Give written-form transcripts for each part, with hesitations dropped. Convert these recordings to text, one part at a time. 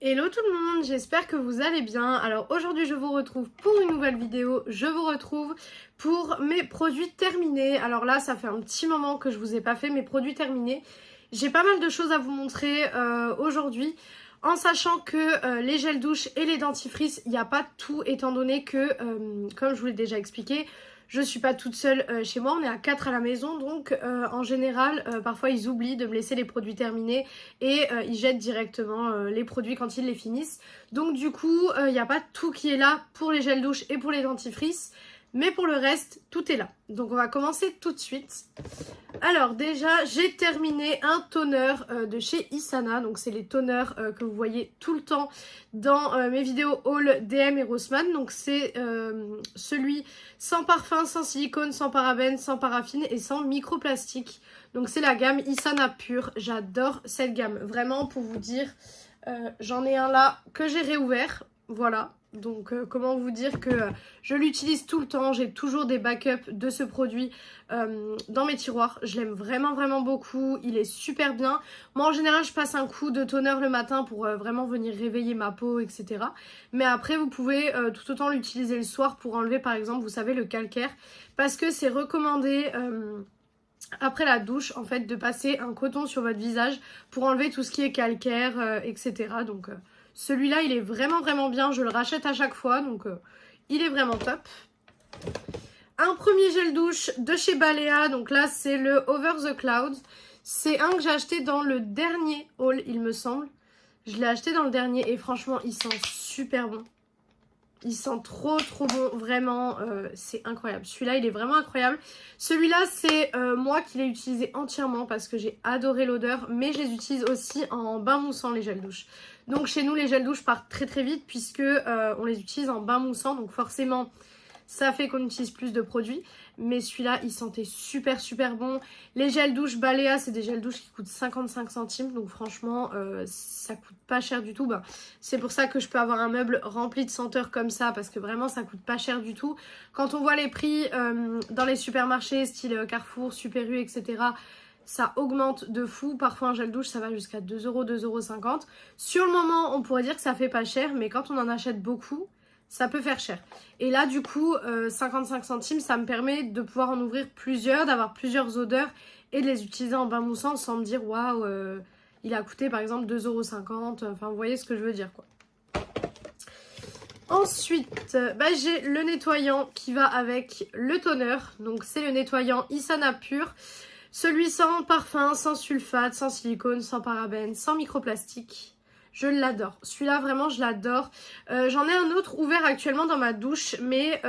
Hello tout le monde, j'espère que vous allez bien. Alors aujourd'hui je vous retrouve pour une nouvelle vidéo, je vous retrouve pour mes produits terminés. Alors là ça fait un petit moment que je vous ai pas fait mes produits terminés. J'ai pas mal de choses à vous montrer aujourd'hui, en sachant que les gels douche et les dentifrices, il n'y a pas tout, étant donné que, comme je vous l'ai déjà expliqué, je suis pas toute seule chez moi, on est à 4 à la maison, donc en général, parfois ils oublient de me laisser les produits terminés et ils jettent directement les produits quand ils les finissent. Donc du coup, il n'y a pas tout qui est là pour les gels douche et pour les dentifrices, mais pour le reste, tout est là. Donc on va commencer tout de suite. Alors déjà, j'ai terminé un toner de chez Isana. Donc c'est les toners que vous voyez tout le temps dans mes vidéos haul DM et Rossmann. Donc c'est celui sans parfum, sans silicone, sans parabènes, sans paraffine et sans microplastique. Donc c'est la gamme Isana Pure. J'adore cette gamme. Vraiment, pour vous dire, j'en ai un là que j'ai réouvert. Voilà. Donc comment vous dire que je l'utilise tout le temps, j'ai toujours des backups de ce produit dans mes tiroirs. Je l'aime vraiment beaucoup, il est super bien. Moi en général je passe un coup de toner le matin pour vraiment venir réveiller ma peau, etc. Mais après vous pouvez tout autant l'utiliser le soir pour enlever par exemple, vous savez, le calcaire. Parce que c'est recommandé après la douche en fait de passer un coton sur votre visage pour enlever tout ce qui est calcaire, etc. Donc celui-là, il est vraiment bien. Je le rachète à chaque fois, donc il est vraiment top. Un premier gel douche de chez Balea. Donc là, c'est le Over the Clouds. C'est un que j'ai acheté dans le dernier haul, il me semble. Je l'ai acheté dans le dernier et franchement, il sent super bon. Il sent trop bon, vraiment, c'est incroyable. Celui-là, il est vraiment incroyable. Celui-là, c'est moi qui l'ai utilisé entièrement parce que j'ai adoré l'odeur. Mais je les utilise aussi en bain moussant, les gels douche. Donc chez nous, les gels douche partent très vite puisque on les utilise en bain moussant. Donc forcément, ça fait qu'on utilise plus de produits. Mais celui-là, il sentait super bon. Les gels douche Balea, c'est des gels douche qui coûtent 55 centimes. Donc franchement, ça coûte pas cher du tout. C'est pour ça que je peux avoir un meuble rempli de senteurs comme ça. Parce que vraiment, ça coûte pas cher du tout. Quand on voit les prix dans les supermarchés, style Carrefour, Super U, etc., ça augmente de fou. Parfois un gel douche ça va jusqu'à 2 €, 2,50 €. Sur le moment on pourrait dire que ça fait pas cher, mais quand on en achète beaucoup ça peut faire cher. Et là du coup 55 centimes ça me permet de pouvoir en ouvrir plusieurs, d'avoir plusieurs odeurs et de les utiliser en bain moussant sans me dire waouh il a coûté par exemple 2,50 €. Enfin vous voyez ce que je veux dire quoi. Ensuite, j'ai le nettoyant qui va avec le toner. Donc c'est le nettoyant Isana Pure. Celui sans parfum, sans sulfate, sans silicone, sans parabènes, sans microplastique. Je l'adore. Celui-là, vraiment, je l'adore. J'en ai un autre ouvert actuellement dans ma douche, mais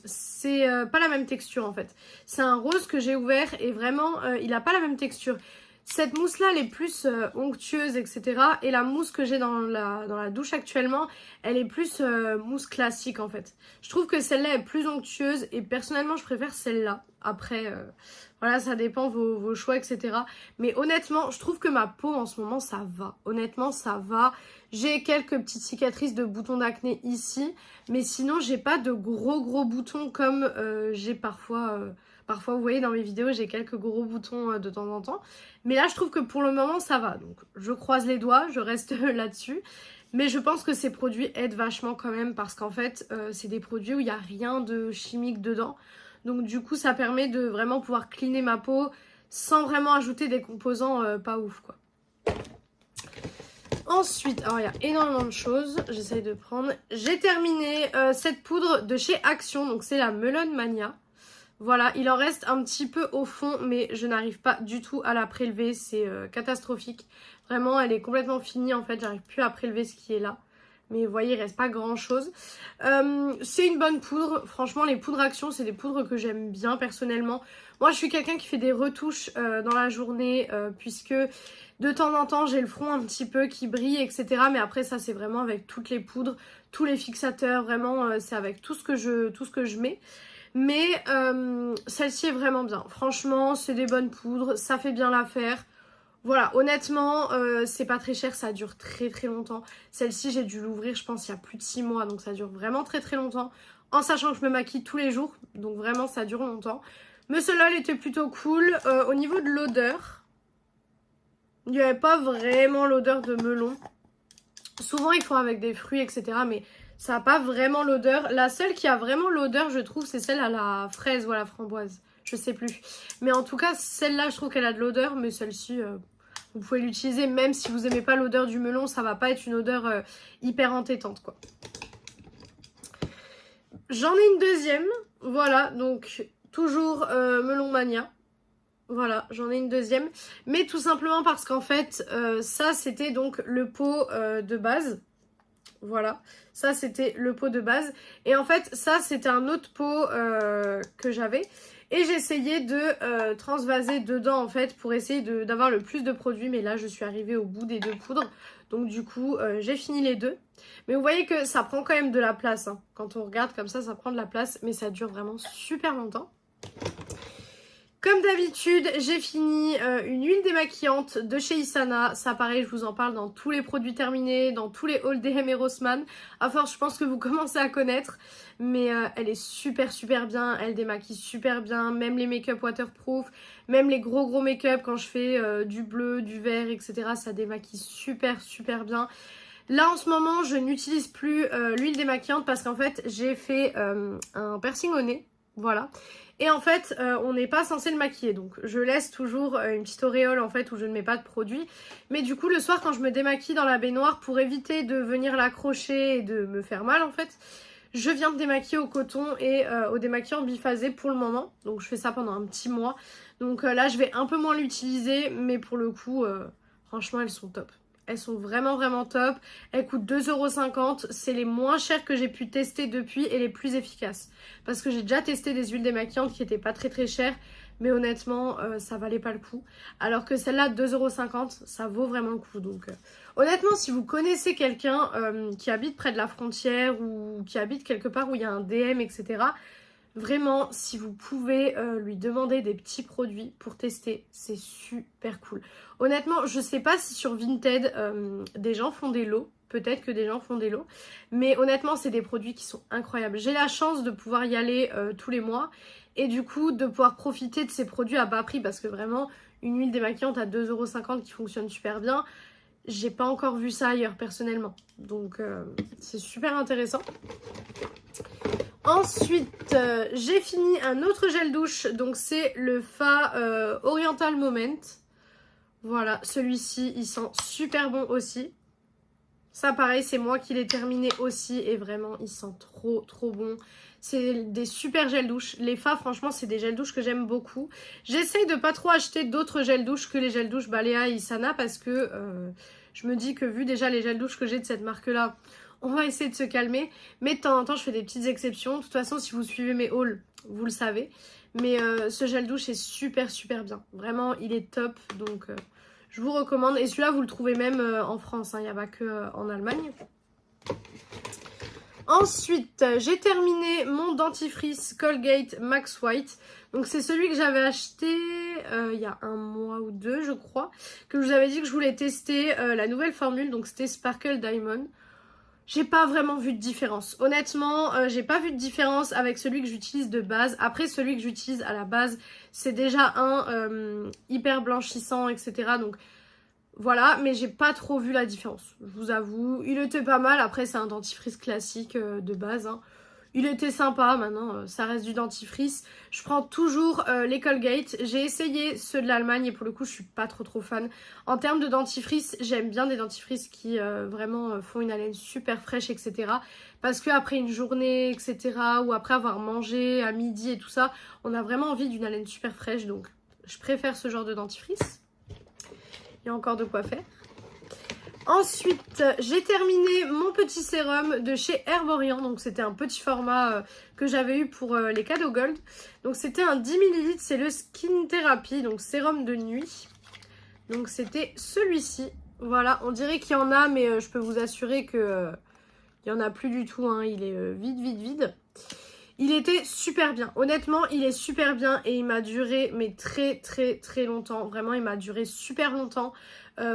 c'est pas la même texture en fait. C'est un rose que j'ai ouvert et vraiment, il n'a pas la même texture. Cette mousse-là, elle est plus onctueuse, etc. Et la mousse que j'ai dans la douche actuellement, elle est plus mousse classique en fait. Je trouve que celle-là est plus onctueuse et personnellement, je préfère celle-là. Après, voilà, ça dépend vos choix, etc. Mais honnêtement, je trouve que ma peau en ce moment, ça va. Honnêtement, ça va. J'ai quelques petites cicatrices de boutons d'acné ici. Mais sinon, j'ai pas de gros boutons comme j'ai parfois... Parfois, vous voyez, dans mes vidéos, j'ai quelques gros boutons de temps en temps. Mais là, je trouve que pour le moment, ça va. Donc, je croise les doigts, je reste là-dessus. Mais je pense que ces produits aident vachement quand même parce qu'en fait, c'est des produits où il n'y a rien de chimique dedans. Donc, du coup, ça permet de vraiment pouvoir cleaner ma peau sans vraiment ajouter des composants pas ouf, quoi. Ensuite, alors il y a énormément de choses, j'essaye de prendre. J'ai terminé cette poudre de chez Action, donc c'est la Melon Mania. Voilà, il en reste un petit peu au fond, mais je n'arrive pas du tout à la prélever, c'est catastrophique. Vraiment, elle est complètement finie en fait, j'arrive plus à prélever ce qui est là. Mais vous voyez, il reste pas grand chose. C'est une bonne poudre, franchement les poudres Action, c'est des poudres que j'aime bien personnellement. Moi je suis quelqu'un qui fait des retouches dans la journée, puisque de temps en temps j'ai le front un petit peu qui brille, etc. Mais après ça c'est vraiment avec toutes les poudres, tous les fixateurs, vraiment c'est avec tout ce que je mets. Mais celle-ci est vraiment bien. Franchement, c'est des bonnes poudres. Ça fait bien l'affaire. Voilà, honnêtement, c'est pas très cher. Ça dure très longtemps. Celle-ci, j'ai dû l'ouvrir, je pense, il y a plus de 6 mois. Donc ça dure vraiment très longtemps. En sachant que je me maquille tous les jours. Donc vraiment, ça dure longtemps. Mais celle-là, elle était plutôt cool. Au niveau de l'odeur, il n'y avait pas vraiment l'odeur de melon. Souvent ils font avec des fruits etc. Mais ça n'a pas vraiment l'odeur. La seule qui a vraiment l'odeur je trouve c'est celle à la fraise ou à la framboise. Je sais plus. Mais en tout cas celle-là je trouve qu'elle a de l'odeur. Mais celle-ci vous pouvez l'utiliser même si vous n'aimez pas l'odeur du melon. Ça va pas être une odeur hyper entêtante quoi. J'en ai une deuxième. Voilà donc toujours Melon Mania. Voilà, j'en ai une deuxième. Mais tout simplement parce qu'en fait, ça c'était donc le pot de base. Voilà, ça c'était le pot de base. Et en fait, ça c'était un autre pot que j'avais. Et j'essayais de transvaser dedans en fait pour essayer d'avoir le plus de produits. Mais là, je suis arrivée au bout des 2 poudres. Donc du coup, j'ai fini les 2. Mais vous voyez que ça prend quand même de la place. Hein. Quand on regarde comme ça prend de la place. Mais ça dure vraiment super longtemps. Comme d'habitude, j'ai fini une huile démaquillante de chez Isana. Ça pareil, je vous en parle dans tous les produits terminés, dans tous les hauls DM et Rossmann. À force, je pense que vous commencez à connaître. Mais elle est super bien, elle démaquille super bien. Même les make-up waterproof, même les gros make-up quand je fais du bleu, du vert, etc. Ça démaquille super bien. Là en ce moment, je n'utilise plus l'huile démaquillante parce qu'en fait, j'ai fait un piercing au nez. Voilà. Et en fait, on n'est pas censé le maquiller. Donc, je laisse toujours une petite auréole en fait où je ne mets pas de produit. Mais du coup, le soir, quand je me démaquille dans la baignoire, pour éviter de venir l'accrocher et de me faire mal en fait, je viens de démaquiller au coton et au démaquillant biphasé pour le moment. Donc, je fais ça pendant un petit mois. Donc là, je vais un peu moins l'utiliser. Mais pour le coup, franchement, elles sont top. Elles sont vraiment top. Elles coûtent 2,50 €. C'est les moins chères que j'ai pu tester depuis et les plus efficaces. Parce que j'ai déjà testé des huiles démaquillantes qui n'étaient pas très chères. Mais honnêtement, ça valait pas le coup. Alors que celle-là, 2,50 €, ça vaut vraiment le coup. Donc honnêtement, si vous connaissez quelqu'un qui habite près de la frontière ou qui habite quelque part où il y a un DM, etc., vraiment, si vous pouvez lui demander des petits produits pour tester, c'est super cool. Honnêtement, je sais pas si sur Vinted, des gens font des lots. Peut-être que des gens font des lots. Mais honnêtement, c'est des produits qui sont incroyables. J'ai la chance de pouvoir y aller tous les mois. Et du coup, de pouvoir profiter de ces produits à bas prix. Parce que vraiment, une huile démaquillante à 2,50 € qui fonctionne super bien. J'ai pas encore vu ça ailleurs, personnellement. Donc, c'est super intéressant. Ensuite, j'ai fini un autre gel douche. Donc, c'est le Fa Oriental Moment. Voilà, celui-ci, il sent super bon aussi. Ça, pareil, c'est moi qui l'ai terminé aussi. Et vraiment, il sent trop bon. C'est des super gels douche. Les Fa, franchement, c'est des gels douche que j'aime beaucoup. J'essaye de pas trop acheter d'autres gels douche que les gels douche Balea et Isana. Parce que je me dis que vu déjà les gels douche que j'ai de cette marque-là, on va essayer de se calmer. Mais de temps en temps, je fais des petites exceptions. De toute façon, si vous suivez mes hauls, vous le savez. Mais ce gel douche est super bien. Vraiment, il est top. Donc, je vous recommande. Et celui-là, vous le trouvez même en France. Il n'y a pas que en Allemagne. Ensuite, j'ai terminé mon dentifrice Colgate Max White. Donc, c'est celui que j'avais acheté il y a 1 mois ou 2, je crois. Que je vous avais dit que je voulais tester la nouvelle formule. Donc, c'était Sparkle Diamond. J'ai pas vraiment vu de différence. Honnêtement, j'ai pas vu de différence avec celui que j'utilise de base. Après, celui que j'utilise à la base, c'est déjà un hyper blanchissant, etc. Donc, voilà. Mais j'ai pas trop vu la différence. Je vous avoue, il était pas mal. Après, c'est un dentifrice classique de base. Hein. Il était sympa, maintenant ça reste du dentifrice. Je prends toujours les Colgate. J'ai essayé ceux de l'Allemagne et pour le coup je suis pas trop fan. En termes de dentifrice, j'aime bien des dentifrices qui vraiment font une haleine super fraîche, etc. Parce qu'après une journée, etc. ou après avoir mangé à midi et tout ça, on a vraiment envie d'une haleine super fraîche. Donc je préfère ce genre de dentifrice. Il y a encore de quoi faire. Ensuite, j'ai terminé mon petit sérum de chez Herborian. Donc, c'était un petit format que j'avais eu pour les cadeaux gold. Donc, c'était un 10 ml. C'est le Skin Therapy, donc sérum de nuit. Donc, c'était celui-ci. Voilà, on dirait qu'il y en a, mais je peux vous assurer que il n'y en a plus du tout. Hein. Il est vide. Il était super bien. Honnêtement, il est super bien et il m'a duré mais très longtemps. Vraiment, il m'a duré super longtemps.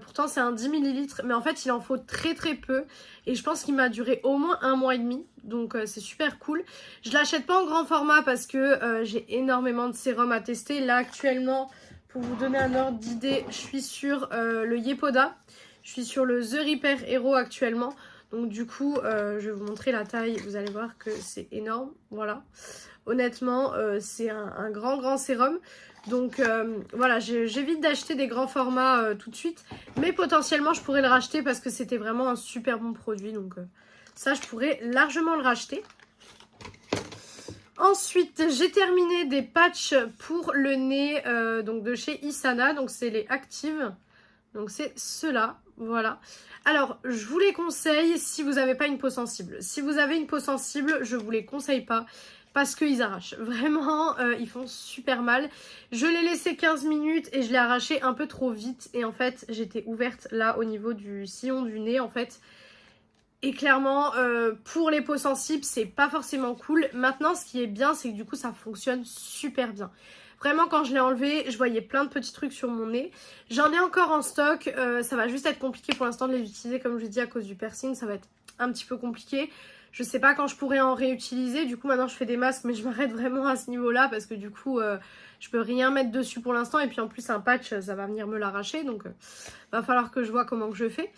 Pourtant, c'est un 10 ml. Mais en fait, il en faut très peu. Et je pense qu'il m'a duré au moins 1 mois et demi. Donc, c'est super cool. Je l'achète pas en grand format parce que j'ai énormément de sérums à tester. Là, actuellement, pour vous donner un ordre d'idée, je suis sur le Yepoda. Je suis sur le The Repair Hero actuellement. Donc du coup, je vais vous montrer la taille. Vous allez voir que c'est énorme. Voilà. Honnêtement, c'est un grand sérum. Donc voilà, j'évite d'acheter des grands formats tout de suite. Mais potentiellement, je pourrais le racheter parce que c'était vraiment un super bon produit. Donc ça, je pourrais largement le racheter. Ensuite, j'ai terminé des patchs pour le nez donc de chez Isana. Donc c'est les Active. Donc c'est ceux-là, voilà. Alors, je vous les conseille si vous n'avez pas une peau sensible. Si vous avez une peau sensible, je vous les conseille pas parce qu'ils arrachent. Vraiment, ils font super mal. Je l'ai laissé 15 minutes et je l'ai arraché un peu trop vite. Et en fait, j'étais ouverte là au niveau du sillon du nez en fait. Et clairement, pour les peaux sensibles, c'est pas forcément cool. Maintenant, ce qui est bien, c'est que du coup, ça fonctionne super bien. Vraiment, quand je l'ai enlevé, je voyais plein de petits trucs sur mon nez. J'en ai encore en stock. Ça va juste être compliqué pour l'instant de les utiliser, comme je l'ai dit, à cause du piercing. Ça va être un petit peu compliqué. Je sais pas quand je pourrais en réutiliser. Du coup, maintenant, je fais des masques, mais je m'arrête vraiment à ce niveau-là parce que du coup, je peux rien mettre dessus pour l'instant. Et puis, en plus, un patch, ça va venir me l'arracher. Donc, va falloir que je vois comment que je fais.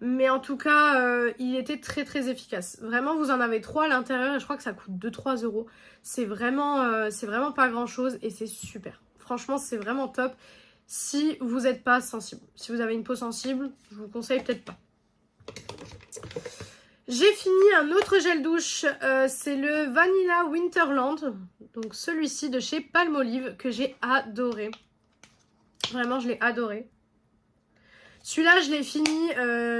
Mais en tout cas, il était très efficace. Vraiment, vous en avez 3 à l'intérieur et je crois que ça coûte 2-3 euros. C'est vraiment pas grand chose et c'est super. Franchement, c'est vraiment top si vous n'êtes pas sensible. Si vous avez une peau sensible, je vous conseille peut-être pas. J'ai fini un autre gel douche, c'est le Vanilla Winterland. Donc celui-ci de chez Palmolive que j'ai adoré. Vraiment, je l'ai adoré. Celui-là, je l'ai fini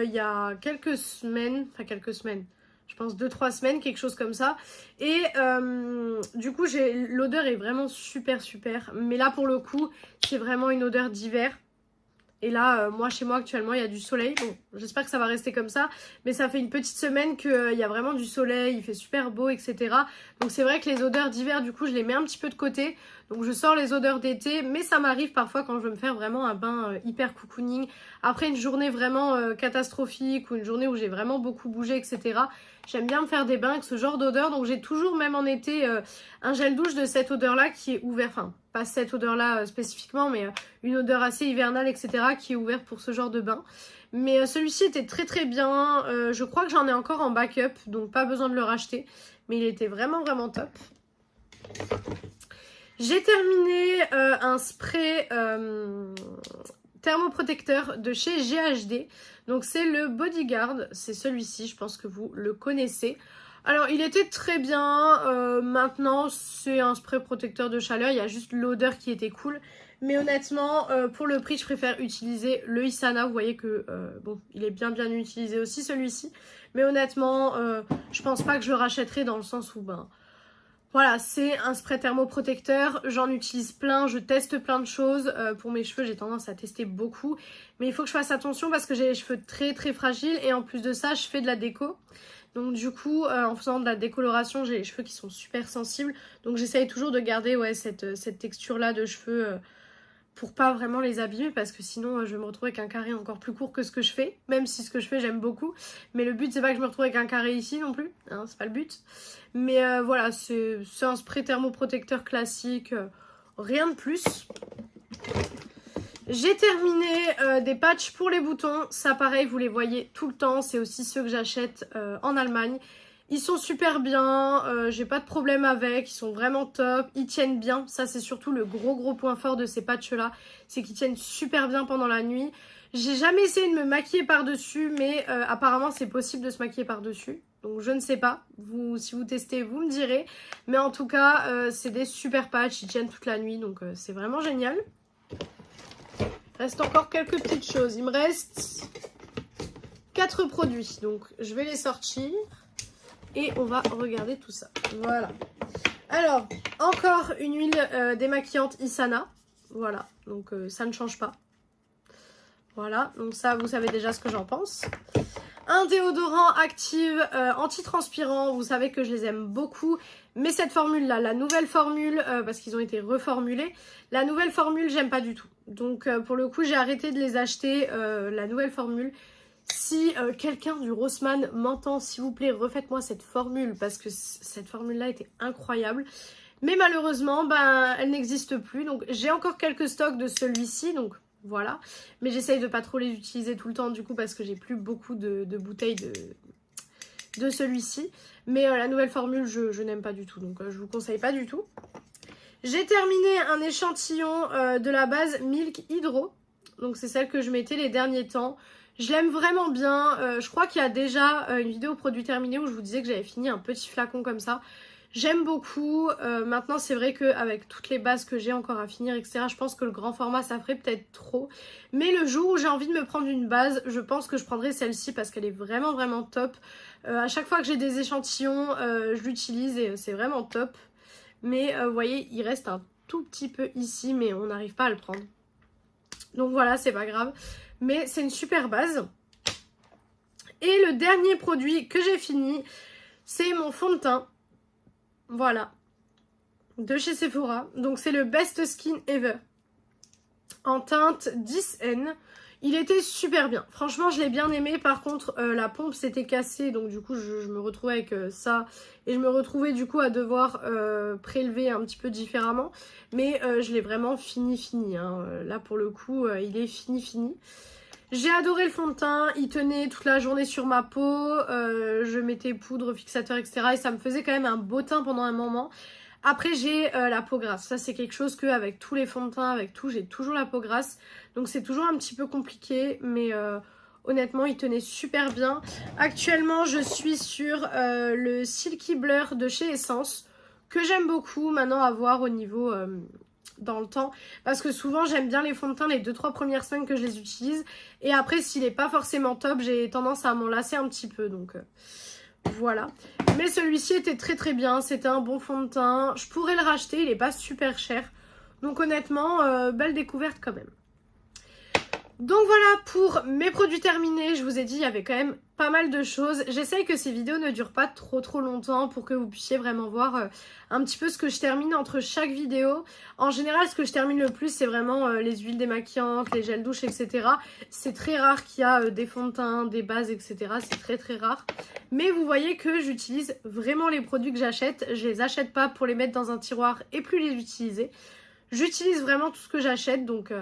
il y a quelques semaines, je pense 2-3 semaines, quelque chose comme ça. Et du coup, l'odeur est vraiment super. Mais là, pour le coup, c'est vraiment une odeur d'hiver. Et là, moi, chez moi, actuellement, il y a du soleil. Bon, j'espère que ça va rester comme ça. Mais ça fait une petite semaine qu'il y a vraiment du soleil, il fait super beau, etc. Donc c'est vrai que les odeurs d'hiver, du coup, je les mets un petit peu de côté. Donc je sors les odeurs d'été. Mais ça m'arrive parfois quand je veux me faire vraiment un bain hyper cocooning. Après une journée vraiment catastrophique ou une journée où j'ai vraiment beaucoup bougé, etc. J'aime bien me faire des bains avec ce genre d'odeur. Donc j'ai toujours, même en été, un gel douche de cette odeur-là qui est ouvert. Enfin, pas cette odeur-là spécifiquement, mais une odeur assez hivernale, etc. qui est ouverte pour ce genre de bain. Mais celui-ci était très bien. Je crois que j'en ai encore en backup, donc pas besoin de le racheter. Mais il était vraiment top. J'ai terminé un spray thermoprotecteur de chez GHD. Donc c'est le Bodyguard, c'est celui-ci, je pense que vous le connaissez. Alors il était très bien, maintenant c'est un spray protecteur de chaleur, il y a juste l'odeur qui était cool. Mais honnêtement, pour le prix, je préfère utiliser le Isana. Vous voyez que, bon, il est bien utilisé aussi celui-ci. Mais honnêtement, je pense pas que je le rachèterai dans le sens où, ben, voilà, c'est un spray thermoprotecteur. J'en utilise plein, je teste plein de choses. Pour mes cheveux, j'ai tendance à tester beaucoup. Mais il faut que je fasse attention parce que j'ai les cheveux très fragiles. Et en plus de ça, je fais de la déco. Donc du coup, en faisant de la décoloration, j'ai les cheveux qui sont super sensibles. Donc j'essaye toujours de garder cette texture-là de cheveux pour pas vraiment les abîmer. Parce que sinon, je vais me retrouver avec un carré encore plus court que ce que je fais. Même si ce que je fais, j'aime beaucoup. Mais le but, c'est pas que je me retrouve avec un carré ici non plus. Hein, c'est pas le but. Mais voilà, c'est un spray thermoprotecteur classique. Rien de plus. J'ai terminé des patchs pour les boutons. Ça pareil, vous les voyez tout le temps. C'est aussi ceux que j'achète en Allemagne. Ils sont super bien. J'ai pas de problème avec. Ils sont vraiment top. Ils tiennent bien. Ça, c'est surtout le gros point fort de ces patchs-là. C'est qu'ils tiennent super bien pendant la nuit. J'ai jamais essayé de me maquiller par-dessus. Mais apparemment, c'est possible de se maquiller par-dessus. Donc, je ne sais pas. Si vous testez, vous me direz. Mais en tout cas, c'est des super patchs. Ils tiennent toute la nuit. Donc, c'est vraiment génial. Il reste encore quelques petites choses. Il me reste 4 produits. Donc, je vais les sortir. Et on va regarder tout ça. Voilà. Alors, encore une huile démaquillante Isana. Voilà. Donc, ça ne change pas. Voilà. Donc, ça, vous savez déjà ce que j'en pense. Un déodorant Active anti-transpirant. Vous savez que je les aime beaucoup. Mais cette formule-là, la nouvelle formule, parce qu'ils ont été reformulés, la nouvelle formule, j'aime pas du tout. Donc, pour le coup, j'ai arrêté de les acheter, la nouvelle formule. Si quelqu'un du Rossmann m'entend, s'il vous plaît, refaites-moi cette formule. Parce que cette formule-là était incroyable. Mais malheureusement, ben, elle n'existe plus. Donc, j'ai encore quelques stocks de celui-ci. Donc, voilà. Mais j'essaye de pas trop les utiliser tout le temps du coup parce que j'ai plus beaucoup de bouteilles de celui-ci. Mais la nouvelle formule, je n'aime pas du tout, donc je vous conseille pas du tout. J'ai terminé un échantillon de la base Milk Hydro. Donc c'est celle que je mettais les derniers temps. Je l'aime vraiment bien. Je crois qu'il y a déjà une vidéo produit terminé où je vous disais que j'avais fini un petit flacon comme ça. J'aime beaucoup. Maintenant c'est vrai qu'avec toutes les bases que j'ai encore à finir, etc., je pense que le grand format ça ferait peut-être trop. Mais le jour où j'ai envie de me prendre une base, je pense que je prendrai celle-ci parce qu'elle est vraiment vraiment top. À chaque fois que j'ai des échantillons, je l'utilise et c'est vraiment top. Mais vous voyez, il reste un tout petit peu ici, mais on n'arrive pas à le prendre. Donc voilà, c'est pas grave. Mais c'est une super base. Et le dernier produit que j'ai fini, c'est mon fond de teint. Voilà. De chez Sephora. Donc c'est le Best Skin Ever. En teinte 10N. Il était super bien. Franchement, je l'ai bien aimé. Par contre, la pompe s'était cassée. Donc du coup, je me retrouvais avec ça. Et je me retrouvais du coup à devoir prélever un petit peu différemment. Mais je l'ai vraiment fini. Hein. Là, pour le coup, il est fini. J'ai adoré le fond de teint. Il tenait toute la journée sur ma peau. Je mettais poudre, fixateur, etc. Et ça me faisait quand même un beau teint pendant un moment. Après j'ai la peau grasse, ça c'est quelque chose qu'avec tous les fonds de teint, avec tout, j'ai toujours la peau grasse. Donc c'est toujours un petit peu compliqué, mais honnêtement il tenait super bien. Actuellement je suis sur le Silky Blur de chez Essence, que j'aime beaucoup maintenant avoir au niveau dans le temps. Parce que souvent j'aime bien les fonds de teint les 2-3 premières semaines que je les utilise. Et après s'il n'est pas forcément top, j'ai tendance à m'en lasser un petit peu, donc... Voilà, mais celui-ci était très bien, c'était un bon fond de teint, je pourrais le racheter, il n'est pas super cher, donc honnêtement, belle découverte quand même. Donc voilà pour mes produits terminés, je vous ai dit il y avait quand même pas mal de choses. J'essaye que ces vidéos ne durent pas trop longtemps pour que vous puissiez vraiment voir un petit peu ce que je termine entre chaque vidéo. En général ce que je termine le plus c'est vraiment les huiles démaquillantes, les gels douche, etc. C'est très rare qu'il y a des fonds de teint, des bases, etc. C'est très rare. Mais vous voyez que j'utilise vraiment les produits que j'achète. Je les achète pas pour les mettre dans un tiroir et plus les utiliser. J'utilise vraiment tout ce que j'achète, donc...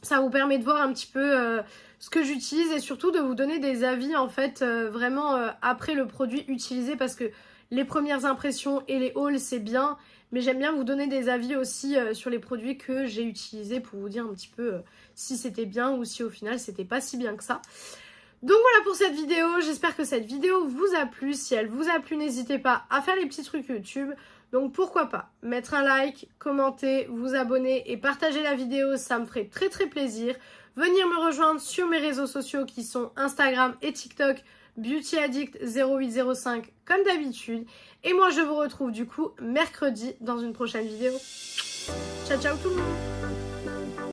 ça vous permet de voir un petit peu ce que j'utilise et surtout de vous donner des avis en fait vraiment après le produit utilisé, parce que les premières impressions et les hauls c'est bien, mais j'aime bien vous donner des avis aussi sur les produits que j'ai utilisés pour vous dire un petit peu si c'était bien ou si au final c'était pas si bien que ça. Donc voilà pour cette vidéo, j'espère que cette vidéo vous a plu. Si elle vous a plu, n'hésitez pas à faire les petits trucs YouTube. Donc pourquoi pas mettre un like, commenter, vous abonner et partager la vidéo, ça me ferait très plaisir. Venir me rejoindre sur mes réseaux sociaux qui sont Instagram et TikTok, BeautyAddict0805 comme d'habitude. Et moi je vous retrouve du coup mercredi dans une prochaine vidéo. Ciao tout le monde!